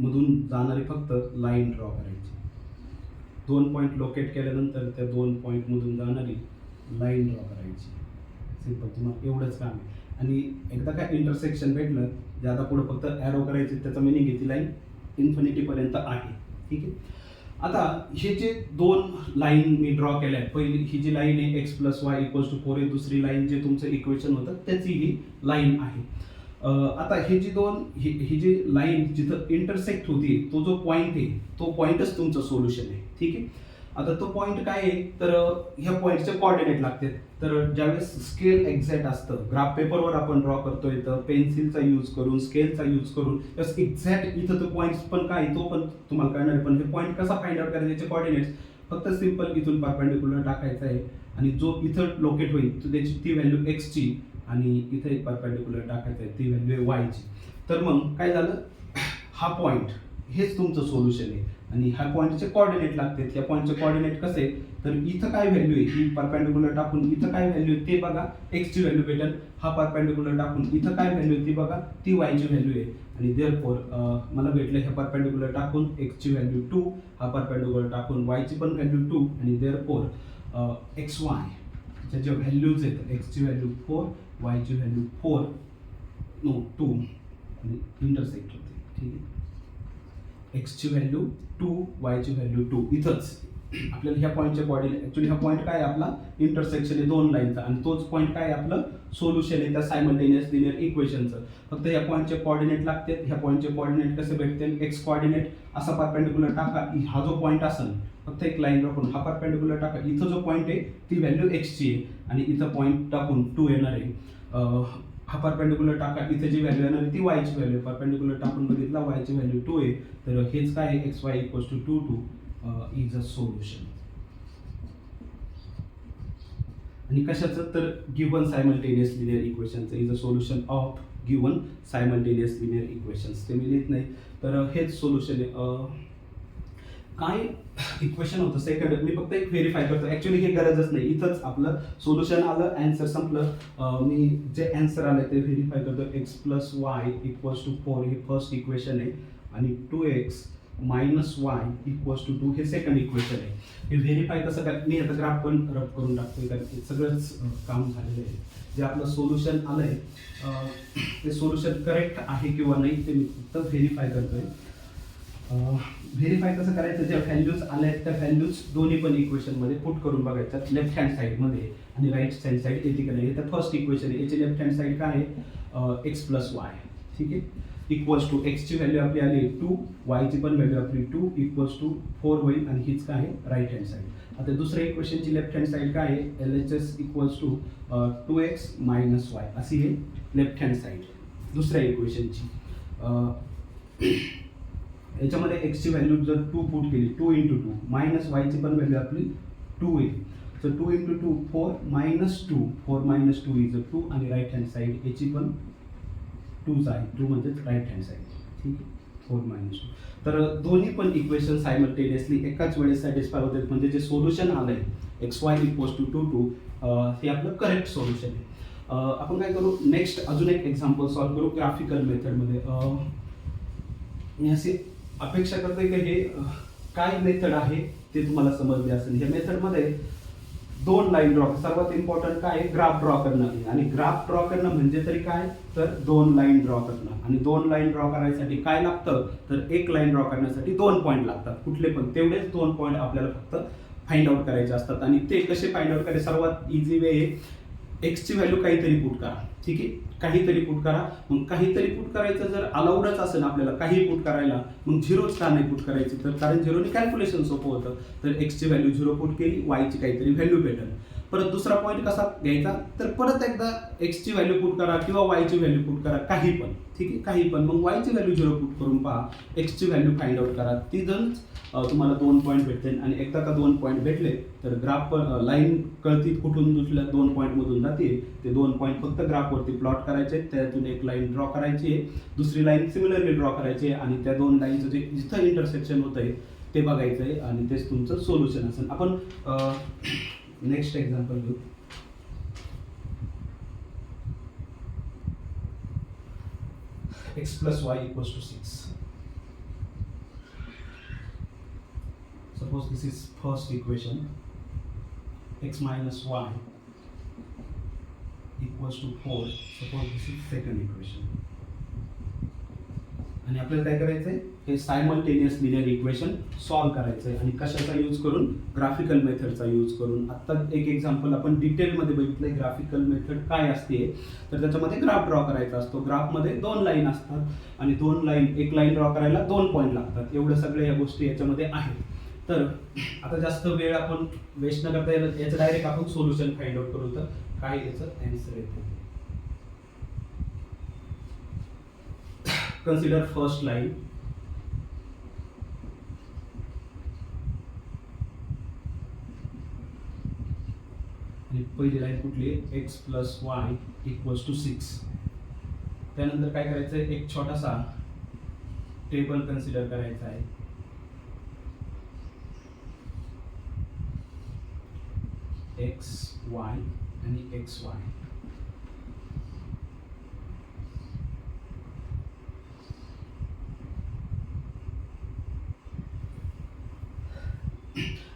मधून जाणारी फक्त लाईन ड्रॉ करायची. 2 पॉईंट लोकेट केल्यानंतर त्या 2 पॉईंट मधून जाणारी लाईन ड्रॉ करायची. सिंपल, तुम्हाला एवढंच काम आहे. आणि एकदा काय इंटरसेक्शन भेटलं जे आता पुढे फक्त ॲरो करायचे, त्याचा मिनिंग आहे ती लाईन इन्फिनिटीपर्यंत आहे. ठीक आहे. आता हे जे 2 लाईन मी ड्रॉ केल्या आहेत, पहिली ही जी लाईन आहे x plus Y equals to 4 आहे, दुसरी लाईन जे तुमचं इक्वेशन होतं त्याची ही लाईन आहे. आता हे जी ही जी लाईन जिथं इंटरसेक्ट होती तो जो पॉईंट आहे तो पॉईंटच तुमचं सोल्युशन आहे. ठीक आहे. आता तो पॉईंट काय आहे, तर ह्या पॉईंटचे कोऑर्डिनेट लागतात. तर ज्यावेळेस स्केल एक्झॅक्ट असतं, ग्राफ पेपरवर आपण ड्रॉ करतोय तर पेन्सिलचा यूज करून, स्केलचा यूज करून एक्झॅक्ट इथं तो पॉईंट पण काय तो पण तुम्हाला कळणार आहे. पण हे पॉईंट कसा फाइंड आउट करायचे त्याचे कोऑर्डिनेट्स फक्त सिंपल इथून परपेंडिक्युलर टाकायचं आहे आणि जो इथं लोकेट होईल तर त्याची ती व्हॅल्यू एक्सची आणि इथं एक परपेंडिक्युलर टाकायचं आहे ती व्हॅल्यू आहे वायची. तर मग काय झालं, हा पॉईंट हेच तुमचं सोल्युशन आहे आणि ह्या पॉईंटचे कोऑर्डिनेट लागतात. ह्या पॉईंटचे कोऑर्डिनेट कसे, तर इथं काय व्हॅल्यू आहे ही परपेंडिक्युलर टाकून इथं काय व्हॅल्यू आहे ते बघा, एक्सची व्हॅल्यू भेटेल. हा परपेंडिक्युलर टाकून इथं काय व्हॅल्यू आहे ती बघा, ती वायची व्हॅल्यू आहे. आणि देअरफॉर मला भेटलं ह्या परपेंडिक्युलर टाकून एक्सची व्हॅल्यू 2, हा परपेंडिक्युलर टाकून वायची पण व्हॅल्यू 2 आणि देअरफॉर एक्स वाय ज्या व्हॅल्यूज आहेत, एक्सची व्हॅल्यू 4 वायची व्हॅल्यू 4 2 आणि इंटरसेक्ट होते. ठीक आहे. एक्सची व्हॅल्यू 2 वायची व्हॅल्यू 2 इथंच आपल्याला ह्या पॉईंटच्या बॉडीला ॲक्च्युली हा पॉईंट काय आपला इंटरसेक्शन आहे 2 लाईनचा आणि तोच पॉईंट काय आपलं सोल्युशन आहे त्या सायमल्टेनियस लिनियर इक्वेशनचं. फक्त ह्या पॉईंटचे कोऑर्डिनेट लागतात. ह्या पॉईंटचे कोऑर्डिनेट कसे भेटतील, एक्स कोऑर्डिनेट असा परपेंडिक्युलर टाका, हा जो पॉईंट असेल फक्त एक लाईन टाकून हा परपेंडिक्युलर टाका, इथं जो पॉईंट आहे ती व्हॅल्यू एक्सची आहे आणि इथं पॉईंट टाकून 2 येणार आहे. हा परपेंडिक्युलर टाका, इथे जी व्हॅल्यू येणार आहे ती वायची व्हॅल्यू, परपेंडिक्युलर टाकून बघितला वायची व्हॅल्यू 2 आहे. तर हेच काय आहे, X Y equals to 2 2 is a solution. आणि कशाचं, तर गिवन सायमल्टेनियस लिनियर इक्वेशनचं is a solution of given simultaneous linear equations. ते मी लिहित नाही, तर हेच सोल्युशन आहे. काय इक्वेशन होतं सेकंड, मी फक्त एक व्हेरीफाय करतो. ॲक्च्युली हे गरजच नाही, इथंच आपलं सोल्युशन आलं, अँसर संपलं. मी जे अँसर आलं ते व्हेरीफाय करतो. X plus Y equals to 4 हे फर्स्ट इक्वेशन आहे आणि 2x minus Y equals to 2 हे सेकंड इक्वेशन आहे. हे व्हेरीफाय कसं काय, मी आता ग्राफ पण रब करून टाकतोय कारण सगळंच काम झालेलं आहे. जे आपलं सोल्युशन आलं आहे ते सोल्युशन करेक्ट आहे किंवा नाही ते मी फक्त व्हेरीफाय करतोय. व्हेरीफाय कसं करायचं, ज्या व्हॅल्यूज आल्या आहेत त्या व्हॅल्यूज दोन्ही पण इक्वेशनमध्ये पुट करून बघायच्या, लेफ्ट हँड साईडमध्ये आणि राईट हँड साईड येते का नाही. तर फर्स्ट इक्वेशन आहे, याची लेफ्ट हँड साईड काय आहे, एक्स प्लस वाय. ठीक आहे. इक्वल्स टू एक्सची व्हॅल्यू आपली आली 2, वायची पण व्हॅल्यू आपली 2 इक्वल्स टू 4 होईल आणि हीच काय आहे राईट हँड साईड. आता दुसऱ्या इक्वेशनची लेफ्ट हँड साईड काय आहे, LHS equals to 2x minus y अशी आहे लेफ्ट हँड साईड दुसऱ्या इक्वेशनची. याच्यामध्ये एक्सची व्हॅल्यू जर 2 पुट केली, 2 × 2 मायनस वायची पण व्हॅल्यू आपली 2 आहे. तर 2 × 2 4 मायनस 2 4 मायनस 2 इज 2 आणि राईट हँड साईड याची पण 2च आहे, 2 म्हणजेच राईट हँड साईड. ठीक आहे. 4 मायनस 2. तर दोन्ही पण इक्वेशन सायमल्टेनियसली एकाच वेळेस सॅटिस्फाय होतात, म्हणजे जे सोल्युशन आलं आहे एक्स वाय इक्वल्स टू 2 2 हे आपलं करेक्ट सोल्युशन आहे. आपण काय करू, नेक्स्ट अजून एक एक्झाम्पल सॉल्व्ह करू ग्राफिकल मेथडमध्ये. मी असे अपेक्षा करतोय की हे काय मेथड आहे ते तुम्हाला समजले असेल. ह्या मेथडमध्ये दोन लाईन ड्रॉ, सर्वात इम्पॉर्टंट काय आहे, ग्राफ ड्रॉ करणं आहे. आणि ग्राफ ड्रॉ करणं म्हणजे तरी काय, तर दोन लाईन ड्रॉ करणं. आणि दोन लाईन ड्रॉ करायसाठी काय लागतं, तर एक लाईन ड्रॉ करण्यासाठी 2 पॉईंट लागतात. कुठले पण तेवढेच 2 पॉईंट आपल्याला फक्त फाइंड आउट करायचे असतात. आणि ते कसे फाइंड आउट करायचे, सर्वात इझी वे आहे, एक्सची व्हॅल्यू काहीतरी पुट करा. ठीक आहे, काहीतरी पुट करा. मग काहीतरी पुट करायचं जर अलाउडच असेल आपल्याला काही पुट करायला, मग झिरोच का नाही पुट करायची, तर कारण झिरोने कॅल्क्युलेशन सोपं होतं. तर एक्सची व्हॅल्यू 0 पुट केली, वायची काहीतरी व्हॅल्यू भेटेल. परत दुसरा पॉईंट कसा घ्यायचा, तर परत एकदा एक्सची व्हॅल्यू पुट करा किंवा वायची व्हॅल्यू पुट करा, काही पण. ठीक आहे, काही पण. मग वायची व्हॅल्यू 0 पुट करून पहा, एक्सची व्हॅल्यू फाइंड आउट करा. ती जर तुम्हाला 2 पॉईंट भेटतील. आणि एकदा का 2 पॉईंट भेटले तर ग्राफ लाईन कळती कुठून दुसऱ्या 2 पॉईंट मधून जाते, ते 2 पॉईंट फक्त ग्राफवरती प्लॉट करायचे. त्यातून एक लाईन ड्रॉ करायची आहे, दुसरी लाईन सिमिलरली ड्रॉ करायची आहे. आणि त्या दोन लाईनचं जे जिथं इंटरसेक्शन होत आहे ते बघायचं आहे. आणि तेच तुमचं सोल्युशन असेल. आपण नेक्स्ट एक्झाम्पल घेऊ. x plus y equals to 6. Suppose this is first equation, x minus y equals to 4. Suppose this is second equation. आणि आपल्याला काय करायचं आहे, हे सायमल्टेनियस लिनियर इक्वेशन सॉल्व्ह करायचं आहे. आणि कशाचा यूज करून, ग्राफिकल मेथडचा यूज करून. आत्ता एक एक्झाम्पल आपण डिटेलमध्ये बघितलंय, ग्राफिकल मेथड काय असते. तर त्याच्यामध्ये ग्राफ ड्रॉ करायचा असतो. ग्राफमध्ये 2 लाईन असतात आणि 2 लाईन, एक लाईन ड्रॉ करायला 2 पॉईंट लागतात. एवढ्या सगळ्या या गोष्टी याच्यामध्ये आहेत. तर आता जास्त वेळ आपण वेस्ट न करता याचं डायरेक्ट आपण सोल्युशन फाइंड आउट करू. तर काय याचं आन्सर येते, consider first line. आणि पहिली लाईन कुठली, x plus y equals to 6. त्यानंतर काय करायचं आहे, एक छोटासा टेबल कन्सिडर करायचा आहे. x y आणि x y.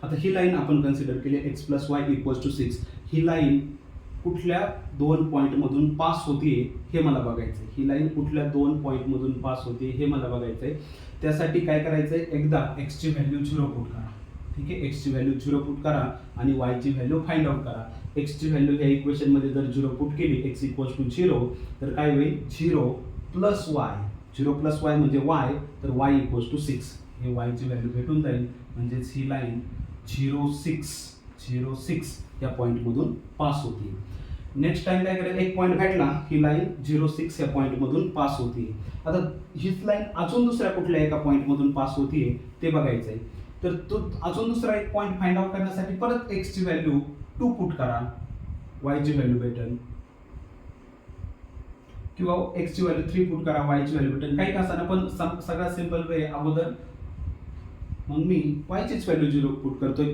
आता ही लाईन आपण कन्सिडर केली, x plus Y equals to 6. ही लाईन कुठल्या 2 पॉईंट मधून पास होतीये हे मला बघायचंय. ही लाईन कुठल्या 2 पॉईंट मधून पास होते हे मला बघायचंय. त्यासाठी काय करायचंय, एकदा x ची व्हॅल्यू 0 पुट करा. ठीक आहे, x ची व्हॅल्यू 0 पुट करा आणि y ची व्हॅल्यू फाइंड आउट करा. x ची व्हॅल्यू या इक्वेशन मध्ये जर 0 पुट केली, x इक्वल्स टू 0, तर काय होईल, 0 प्लस y. 0 प्लस y म्हणजे y, तर y इक्वल्स टू 6. हे y ची व्हॅल्यू भेटून जाईल. म्हणजेच ही लाईन 0 6 या पॉईंट मधून पास होती. नेक्स्ट टाइम काय करेल, एक पॉईंट भेटला, ही लाईन 0 6 या पॉईंट मधून पास होती. आता हीच लाईन अजून दुसऱ्या कुठल्या एका पॉईंट मधून पास होतीये ते बघायचंय. तर तो अजून दुसरा एक पॉईंट फाइंड आउट करण्यासाठी परत x ची व्हॅल्यू 2 पुट करा, y ची व्हॅल्यू भेटेल. किंवा x ची व्हॅल्यू 3 पुट करा, y ची व्हॅल्यू भेटेल. काही का असताना पण सगळ्यात सिंपल वे अगोदर मग मी y चीच व्हॅल्यू 0 पुट करतोय.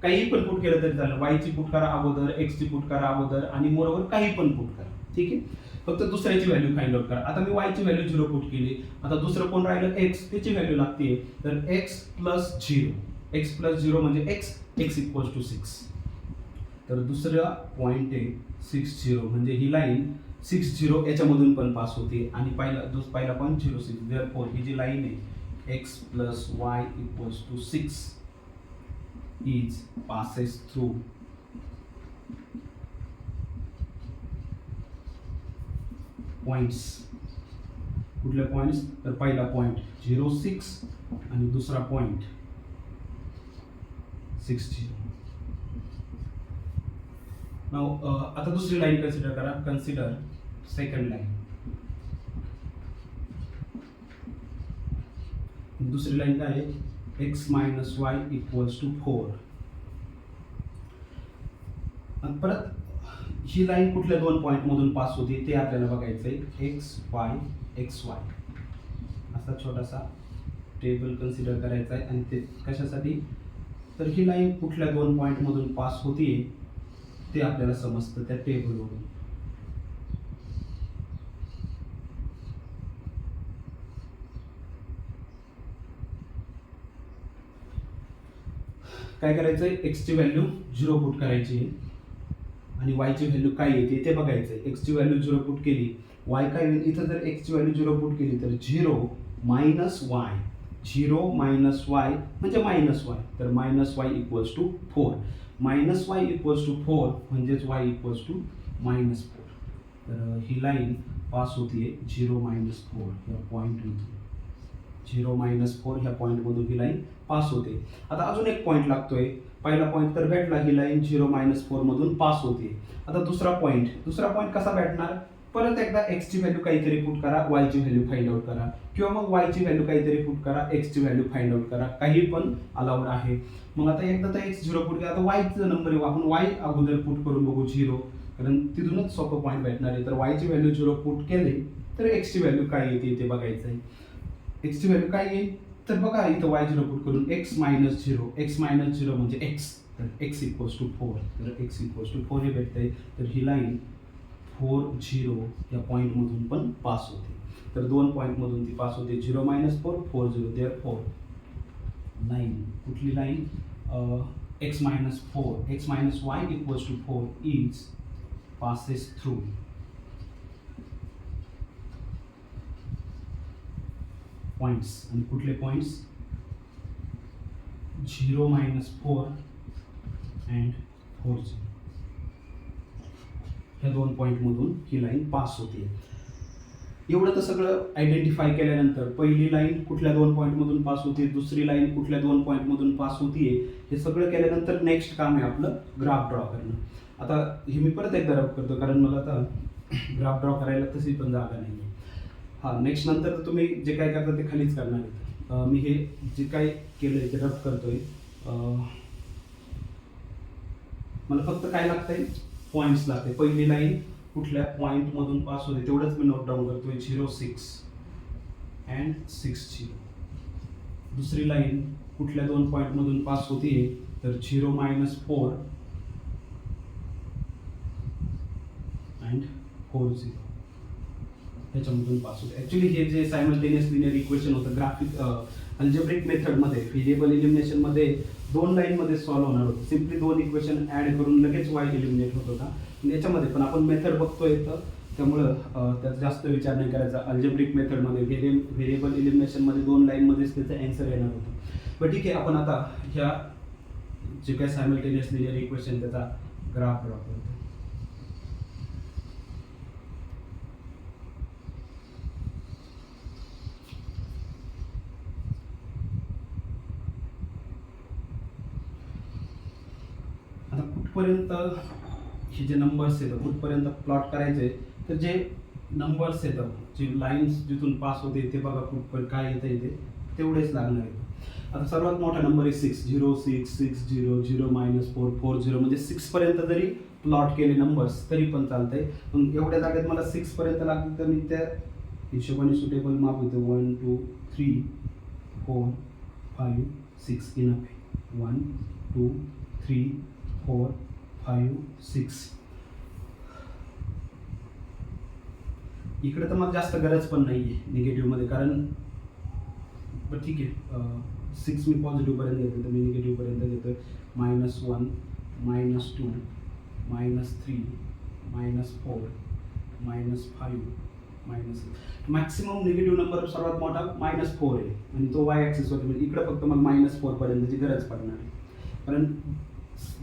काही पण पुट केलं तरी चालेल. y ची पुट करा अगोदर, x ची पुट करा अगोदर आणि मोरवर काही पण पुट करा. ठीक आहे, फक्त दुसऱ्याची व्हॅल्यू फाइंड आउट करा. आता मी y ची व्हॅल्यू 0 पुट केली. आता दुसरं कोण राहिलं, x, त्याची व्हॅल्यू लागते. तर x प्लस 0, x प्लस 0 म्हणजे x इक्वल्स टू 6. तर दुसरा पॉइंट आहे 6 0, म्हणजे ही लाईन 6 0 याच्यामधून पण पास होते. आणि पहिला पॉईंट 0 6. देअरफॉर ही जी लाईन आहे x plus y equals to 6 is passes through points. कुठले पॉइंट्स, तर पहिला पॉइंट 0 6 आणि दुसरा पॉइंट 6 0. नाउ आता दुसरी लाईन कन्सिडर करा. Consider second line. दुसरी लाईन काय आहे, x minus Y equals to 4. परत ही लाईन कुठल्या 2 पॉईंट मधून पास होती ते आपल्याला बघायचंय. x y असा छोटासा टेबल कन्सिडर करायचा आहे. आणि ते कशासाठी, तर ही लाईन कुठल्या 2 पॉईंट मधून पास होतीये ते आपल्याला समजतं त्या टेबलवरून. काय करायचं आहे, एक्सची व्हॅल्यू 0 पुट करायची आहे आणि वायची व्हॅल्यू काय येते ते बघायचं आहे. एक्सची व्हॅल्यू 0 पुट केली, वाय काय होईल, इथं जर एक्सची व्हॅल्यू 0 पुट केली तर 0 मायनस वाय, 0 मायनस वाय म्हणजे मायनस वाय, तर minus Y equals to 4, minus Y equals to 4 म्हणजेच वाय इक्वल्स टू मायनस 4. तर ही लाईन पास होतीये 0 मायनस 4 या पॉईंटमधून, 0 मायनस 4 ह्या पॉईंटमधून ही लाईन पास होते. आता अजून एक पॉईंट लागतोय, पहिला पॉईंट तर भेटला, ही लाईन 0 मायनस 4 मधून पास होते. आता दुसरा पॉईंट कसा भेटणार, परत एकदा एक्सची व्हॅल्यू काहीतरी पुट करा, वायची व्हॅल्यू फाइंड आउट करा, किंवा मग वायची व्हॅल्यू काहीतरी पुट करा, एक्सची व्हॅल्यू फाइंड आउट करा, काही पण अलाउड आहे. मग आता एकदा तर एक्स 0 पुट केला, आता वायचा नंबर आहे, आपण वाय अगोदर पुट करून बघू 0, कारण तिथूनच सोपं पॉईंट भेटणार आहे. तर वायची व्हॅल्यू 0 पुट केले तर एक्सची व्हॅल्यू काय येते ते बघायचं आहे. एक्सची व्हॅल्यू काय येईल, तर बघा इथं वाय 0 पुट करून एक्स मायनस 0, एक्स मायनस 0 म्हणजे एक्स, तर एक्स इक्वल्स टू 4, तर एक्स इक्वल्स टू 4 हे भेटतंय. तर ही लाईन 4 0 या पॉईंटमधून पण पास होते. तर दोन पॉईंटमधून ती पास होते, 0 मायनस 4 4 0, देअरफॉर लाईन, कुठली line, x minus 4, x minus Y equals to 4 is passes through points, आणि कुठले पॉइंट्स, 0 मायनस 4 अँड 4 0, ह्या दोन पॉईंटमधून ही लाईन पास होते. एवढं तर सगळं आयडेंटिफाय केल्यानंतर पहिली लाईन कुठल्या दोन पॉईंटमधून पास होते, दुसरी लाईन कुठल्या दोन पॉईंटमधून पास होतीये, हे सगळं केल्यानंतर नेक्स्ट काम आहे आपलं ग्राफ ड्रॉ करणं. आता हे मी परत एकदा रब करतो, कारण मला आता ग्राफ ड्रॉ करायला तशी पण जागा नाही आहे. हां, नेक्स्ट नंतर तुम्ही जे काय करता ते खालीच करणार आहे. मी हे जे काय केलं आहे ते रब करतोय. मला फक्त काय लागतंय, पॉईंट्स लागते. पहिली लाईन कुठल्या पॉईंटमधून पास होते तेवढंच मी नोट डाऊन करतोय, 0 6 अँड 6 0. दुसरी लाईन कुठल्या दोन पॉईंटमधून पास होतीये, तर 0 मायनस 4 अँड 4 0, ह्याच्यामधून पास होते. ॲक्च्युली हे जे सायमल्टेनियस लिनियर इक्वेशन होतं ग्राफिक अल्जेब्रिक मेथडमध्ये, व्हेरिएबल इलिमिनेशनमध्ये दोन लाईनमध्ये सॉल्व्ह होणार होतं. सिम्पली दोन इक्वेशन ॲड करून लगेच वाय इलिमिनेट होत होता. याच्यामध्ये पण आपण मेथड बघतोय तर त्यामुळं त्याचा जास्त विचार नाही करायचा. अल्जेब्रिक मेथडमध्ये व्हेरिएबल इलिमिनेशनमध्ये दोन लाईनमध्येच त्याचं ॲन्सर येणार होतं. पण ठीक आहे, आपण आता ह्या जे काय सायमल्टेनियस लिनियर इक्वेशन त्याचा ग्राफ ड्रॉ करतो. आता कुठपर्यंत हे जे नंबर्स येतात कुठपर्यंत प्लॉट करायचे, तर जे नंबर्स येतात, जे लाईन्स जिथून पास होते ते बघा कुठपर्यंत काय येतं इथे तेवढेच लागणार आहे. आता सर्वात मोठा नंबर आहे 6, 0 6 6 0 0 मायनस 4 4 0, म्हणजे 6 पर्यंत जरी प्लॉट केले नंबर्स तरी पण चालतंय. पण एवढ्या जागेत मला 6 पर्यंत लागते, तर मी त्या हिशोबाने सुटेबल माप होतं 1 2 3 4 5 6 इनफ आहे. 1 2 3 4 5 6. इकडे तर मला जास्त गरज पण नाही आहे निगेटिव्हमध्ये, कारण पण ठीक आहे, 6 मी पॉझिटिव्हपर्यंत घेतो तर मी निगेटिव्हपर्यंत घेतो. -1 -2 -3 -4 -5 -6. मॅक्सिमम निगेटिव्ह नंबर सर्वात मोठा -4 आहे आणि तो वाय ॲक्सिसवर, म्हणजे इकडे फक्त मला -4 पर्यंतची गरज पडणार आहे. कारण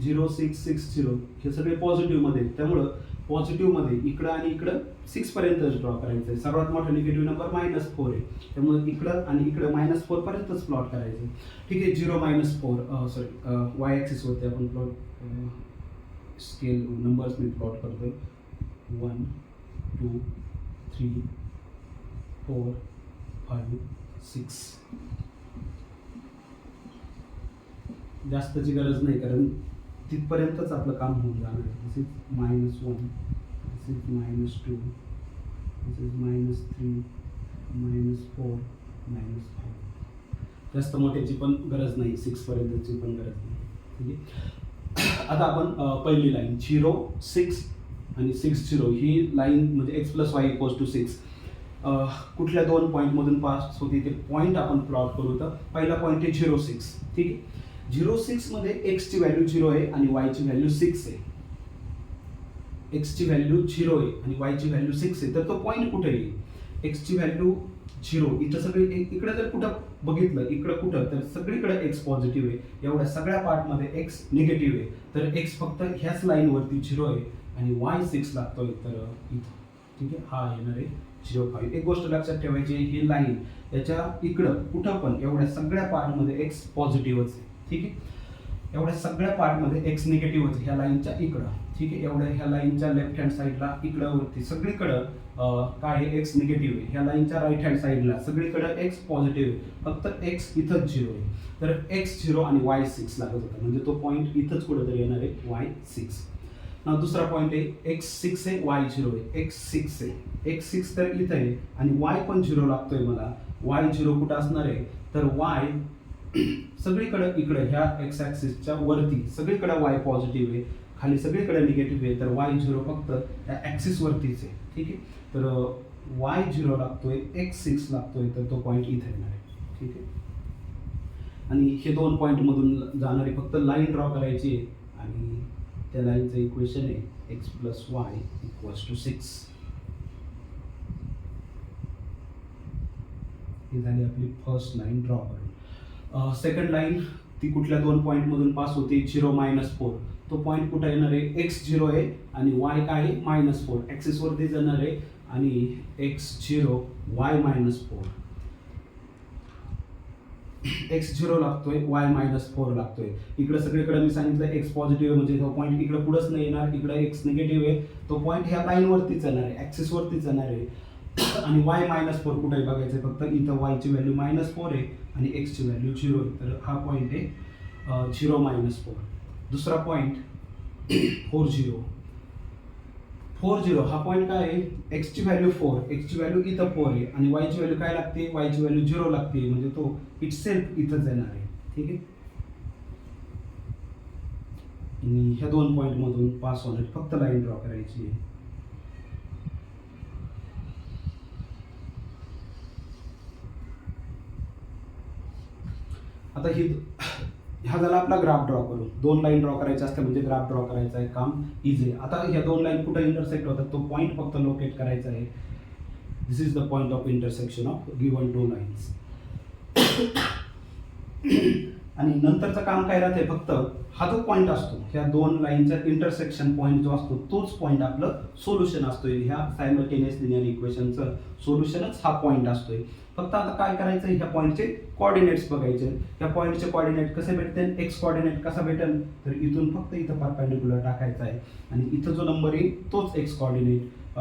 0 6 6 0 हे सगळे पॉझिटिव्हमध्ये आहेत, त्यामुळं पॉझिटिव्हमध्ये इकडं आणि इकडं 6 पर्यंतच ड्रॉ करायचं आहे. सर्वात मोठा निगेटिव्ह नंबर -4 आहे, त्यामुळे इकडं आणि इकडं -4 पर्यंतच प्लॉट करायचं आहे. ठीक आहे, 0 -4 सॉरी वाय ॲक्सिसवरती आपण प्लॉट स्केल नंबर्स मी प्लॉट करतोय. 1 2 3 4 5 6. जास्तची गरज नाही, कारण तिथपर्यंतच आपलं काम होऊन जाणार आहे. This is -1, this is -2, this is -3, -4, -4. जास्त मोठ्याची पण गरज नाही, 6 पर्यंतची पण गरज नाही. ठीक आहे, आता आपण पहिली लाईन 0 6 आणि 6 0 ही लाईन म्हणजे x + y = 6 कुठल्या दोन पॉईंटमधून पास होती ते पॉईंट आपण प्लॉट करू. तर पहिला पॉईंट आहे 0 6. ठीक आहे, 06 मध्ये x ची व्हॅल्यू 0 आहे आणि y ची व्हॅल्यू 6 आहे. x ची व्हॅल्यू 0 आहे आणि y ची व्हॅल्यू 6 आहे. तर तो पॉईंट कुठे येईल? x ची व्हॅल्यू 0 इथं सगळी इकडे जर कुठं बघितलं इकडं कुठं तर सगळीकडे x पॉझिटिव्ह आहे. एवढ्या सगळ्या पार्टमध्ये x निगेटिव्ह आहे. तर x फक्त ह्याच लाईनवरती 0 आहे आणि y 6 लागतोय तर इथं. ठीक आहे, हा येणार आहे 0.5. एक गोष्ट लक्षात ठेवायची, ही लाईन याच्या इकडं कुठं पण एवढ्या सगळ्या पार्टमध्ये x पॉझिटिव्हच आहे. ठीक आहे, एवढ्या सगळ्या पार्टमध्ये x निगेटिव्हच ह्या लाईनच्या इकडं. ठीक आहे, एवढ्या ह्या लाईनच्या लेफ्ट हँड साईडला इकडं वरती सगळीकडं काय आहे, x निगेटिव्ह आहे. ह्या लाईनच्या राईट हँड साईडला सगळीकडं x पॉझिटिव्ह आहे. फक्त x इथंच 0 आहे. तर x 0 आणि y 6 लागत होता, म्हणजे तो पॉईंट इथंच कुठेतरी येणार आहे, y 6. दुसरा पॉईंट आहे x 6 आहे, y 0 आहे. x 6 आहे, x 6 तर इथं आहे आणि y पण 0 लागतोय मला. y 0 कुठं असणार आहे, तर y सगळीकडे इकडे ह्या एक्स ॲक्सिसच्या वरती सगळीकडे y पॉझिटिव्ह आहे, खाली सगळीकडे निगेटिव्ह आहे. तर y 0 फक्त त्या ॲक्सिस वरतीच आहे. ठीक आहे, तर y 0 लागतोय, x 6 लागतोय, तर तो पॉईंट इथे येणार आहे. ठीक आहे, आणि हे दोन पॉईंट मधून जाणारी फक्त लाईन ड्रॉ करायची आहे आणि त्या लाईनचं इक्वेशन आहे x + y = 6. ही झाली आपली फर्स्ट लाईन ड्रॉ करून. सेकंड लाईन ती कुठल्या दोन पॉईंट मधून पास होते, 0 - 4. तो पॉईंट कुठे येणार आहे, x 0 आहे आणि y काय आहे, -4. ॲक्सिस वरती जाणार आहे आणि x 0 y -4. x 0 लागतोय, y -4 लागतोय. इकडे सगळीकडे मी सांगितलं x पॉझिटिव्ह म्हणजे तो पॉईंट इकडे पुढेच नाही येणार, इकडे x निगेटिव्ह आहे. तो पॉईंट ह्या लाईन वरतीच येणार आहे, ॲक्सिस वरतीच जाणार आहे. आणि y -4 कुठे बघायचं, फक्त इथं y ची व्हॅल्यू -4 आहे आणि x ची व्हॅल्यू 0 आहे. तर हा पॉईंट आहे 0 - 4. दुसरा पॉईंट 4 0 हा पॉईंट काय आहे, x ची व्हॅल्यू 4, x ची व्हॅल्यू इथं 4 आहे आणि y ची व्हॅल्यू काय लागते, y ची व्हॅल्यू 0 लागते, म्हणजे तो इटसेल्फ इथंच येणार आहे. ठीक आहे, आणि ह्या दोन पॉईंट मधून पास होण्याची फक्त लाईन ड्रॉ करायची आहे. आता हा झाला आपला ग्राफ ड्रॉ करून. दोन लाईन ड्रॉ करायच्या असतात म्हणजे ग्राफ ड्रॉ करायचं आहे, काम इझी आहे. आता ह्या दोन लाईन कुठे इंटरसेक्ट होतात तो पॉईंट फक्त लोकेट करायचा आहे. This is the point of intersection of given two lines. आणि नंतरचं काम काय राहते, फक्त हा जो पॉईंट असतो ह्या दोन लाईनचा इंटरसेक्शन पॉईंट जो असतो तोच पॉईंट आपलं सोल्युशन असतोय. ह्या सायमल्टेनियस लिनियर इक्वेशनचं सोल्युशनच हा पॉईंट असतोय. फक्त आता काय करायचं, ह्या पॉईंटचे कोऑर्डिनेट्स बघायचे. ह्या पॉईंटचे कोऑर्डिनेट कसे भेटतील, एक्स कोऑर्डिनेट कसा भेटेल, तर इथून फक्त इथं परपेंडिक्युलर टाकायचा आहे आणि इथं जो नंबर येईल तोच एक्स कोऑर्डिनेट.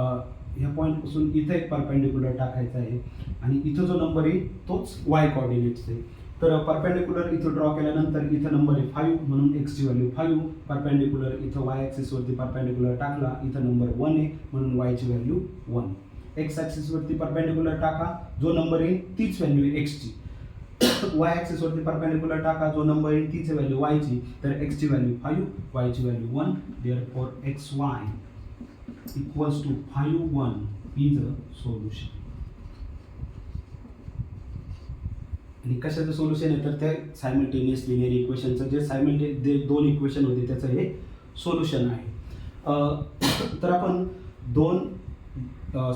ह्या पॉईंटपासून इथं एक परपेंडिक्युलर टाकायचा आहे आणि इथं जो नंबर येईल तोच वाय कोऑर्डिनेट्स आहे. तर परपेंडिक्युलर इथं ड्रॉ केल्यानंतर इथं नंबर आहे 5 म्हणून x ची व्हॅल्यू 5. परपेंडिक्युलर इथं y ॲक्सिस वरती परपेंडिक्युलर टाकला, इथं नंबर 1 आहे म्हणून y ची व्हॅल्यू 1. x ॲक्सिस वरती परपेंडिक्युलर टाका, जो नंबर येईल तीच व्हॅल्यू आहे x ची. y ॲक्सिस वरती परपेंडिक्युलर टाका, जो नंबर येईल तीच व्हॅल्यू y ची. तर x ची व्हॅल्यू 5, y ची value 1. Therefore xy = 5 1 is a solution. आणि कशाचं सोल्युशन आहे, तर त्या सायमल्टेनियस लिनियर इक्वेशनचं जे दोन इक्वेशन होते त्याचं हे सोल्युशन आहे. तर आपण दोन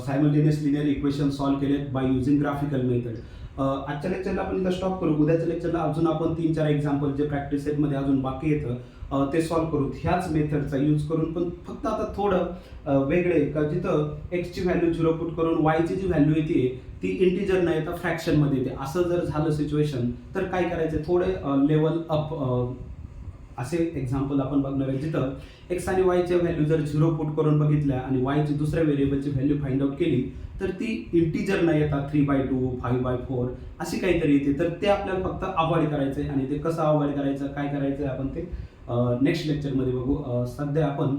सायमल्टेनियस लिनियर इक्वेशन सॉल्व्ह केलेत बाय युझिंग ग्राफिकल मेथड. आजच्या लेक्चरला आपण इथं स्टॉप करू. उद्याच्या लेक्चरला अजून आपण 3-4 एक्झाम्पल जे प्रॅक्टिस सेटमध्ये अजून बाकी येतं ते सॉल्व्ह करू ह्याच मेथडचा यूज करून. पण फक्त आता थोडं वेगळे का, जिथं x ची व्हॅल्यू 0 पुट करून y ची जी व्हॅल्यू येते ती इंटिजर नाही तर फ्रॅक्शनमध्ये येते. असं जर झालं सिच्युएशन तर काय करायचं, थोडे लेवल अप असे एक्झाम्पल आपण बघणार आहे. जिथं x आणि y च्या व्हॅल्यू जर 0 पुट करून बघितल्या आणि y ची दुसऱ्या व्हेरिएबलची व्हॅल्यू फाइंड आउट केली तर ती इंटिजर नाही येतात, 3/2 5/4 अशी काहीतरी येते. तर ते आपल्याला फक्त अवॉइड करायचं आहे आणि ते कसं अवॉइड करायचं, काय करायचं आहे आपण ते नेक्स्ट लेक्चरमध्ये बघू. सध्या आपण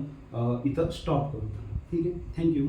इथं स्टॉप करू. ठीक आहे, थँक्यू.